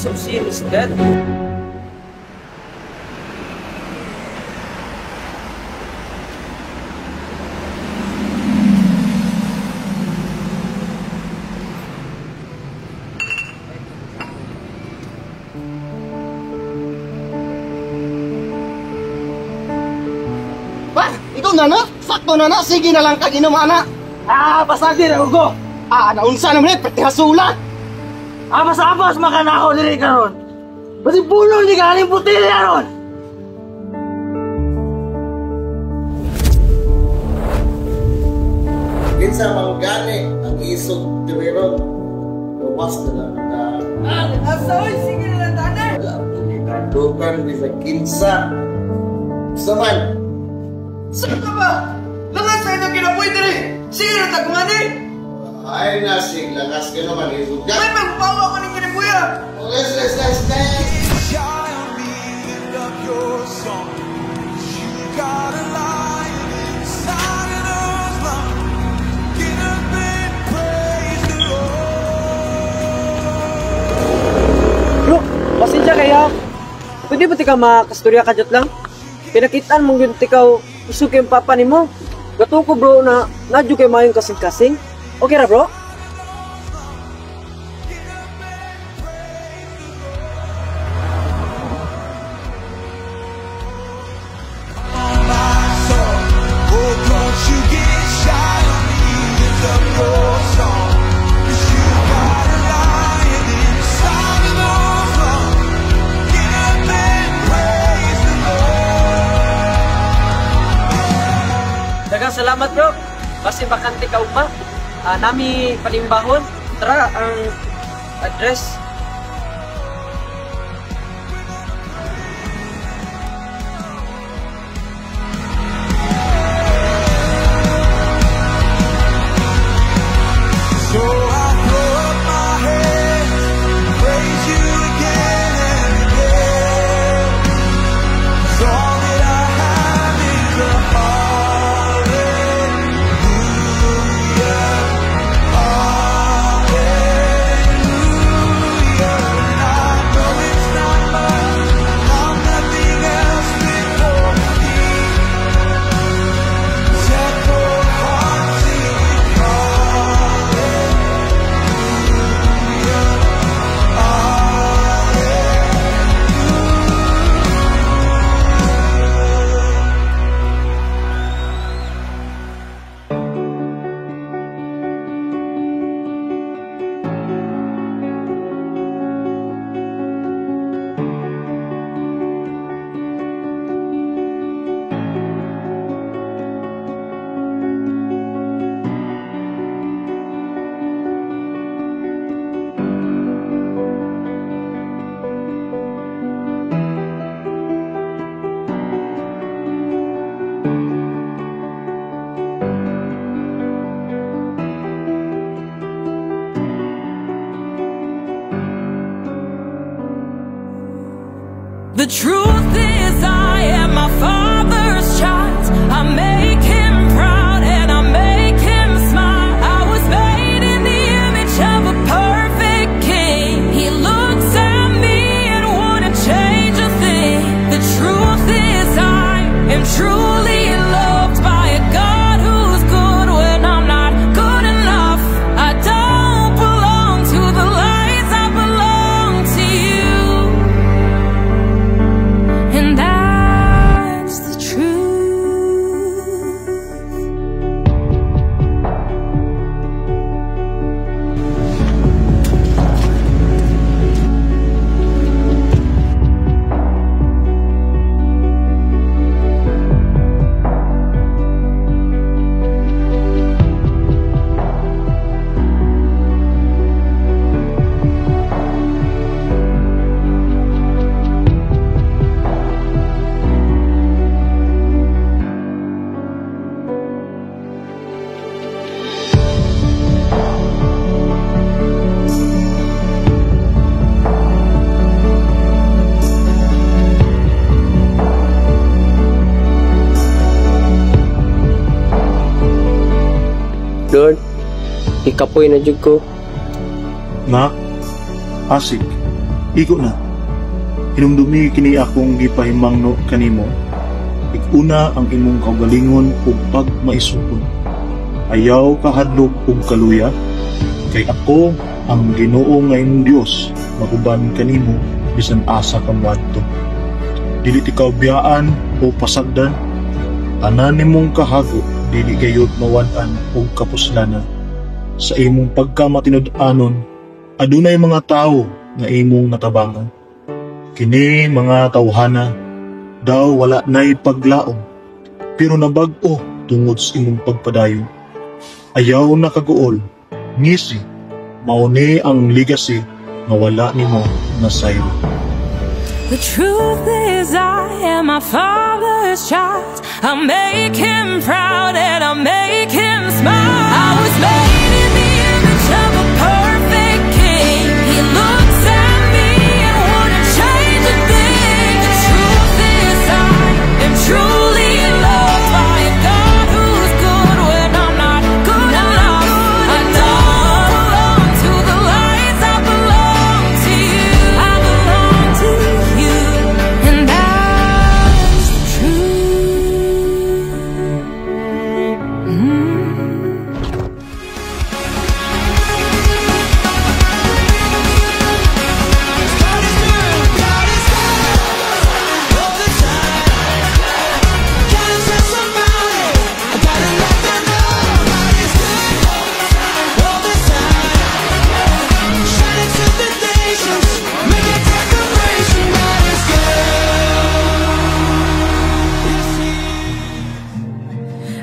wages of sin is death. Ba, ikaw na na? Sakto na na? Sige na lang kag-inom, ana. Pasagdi na ko. Naunsa naman pati hasula. Abas makanakaw diri karon. Basi puno ni galing butilya ron. Kinsa manggani ang isog tiwiron. Lumas na lang ka. Asoy, sige na lang tanay. Dukan di sa kinsa. Saman. Saan ka ba? Langas sa ito kinapoy diri. Sige na tagmani. Ay nasig lakas ka naman isog ka. May magpawa ka ng kinapuya. Let's. Bro, pasensya kaya. Pwede ba tika makastorya ka lang? Pinakitaan mong yun tikaw isog yung papa ni mo. Gato ko bro na nadyo kayo mayong kasing-kasing. Okay ra bro? Dagang salamat bro. Kasi bakante ka pa. Nami palimbahon. Tara ang address. The truth is I am my father's child. I make him proud and I make him smile. I was made in the image of a perfect king. He looks at me and wouldn't change a thing. The truth is I am truly loved by a God who's good when I'm not good enough. I don't belong to the lies, I belong to you. And that's the truth. Lord, ikapoy na jud ko. Na, asig. Iko na. Hinumdumi kini akong gipahimangno kanimo. Iguna ang imong kaugalingon ug pagmaisupon. Ayaw kahadlok ug kaluya, kay ako ang Ginoo nga imong Dios, maguban kanimo bisan asa ka moadto. Dili ti kaubiyaan o pasagdan, tanan nimong kahago dili gayud mawad-an og kapuslanan. Sa imong pagkamatinud-anon, adunay mga tao nga imong natabangan. Kini mga tawhana daw wala na'y paglaom, pero nabag-o tungod sa imong pagpadayon. Ayaw na kaguol, ngisi, mauni ang legacy nga wala nimo nasayro. The truth is I am my Father's child. I make Him proud and I make Him smile. I was made in the image of a perfect King. He looks at me and wouldn't change a thing. The truth is I am truly loved by a God who's good when I'm not good enough. I don't belong to the lies, I belong to you. I belong to you, and that's the truth.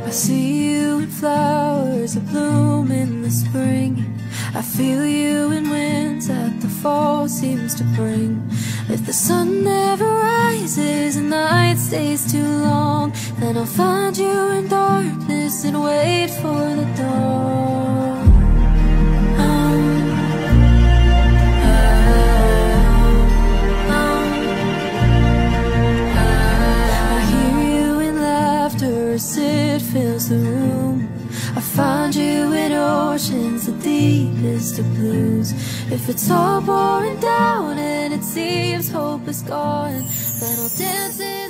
I see you in flowers that bloom in the spring. I feel you in winds that the fall seems to bring. If the sun never rises and the night stays too long, then I'll find you in darkness and wait for the dawn. I hear you in laughter as it fills the room. I find you in oceans, the deepest of blues. If it's all pouring down and it seems hope is gone, then I'll dance in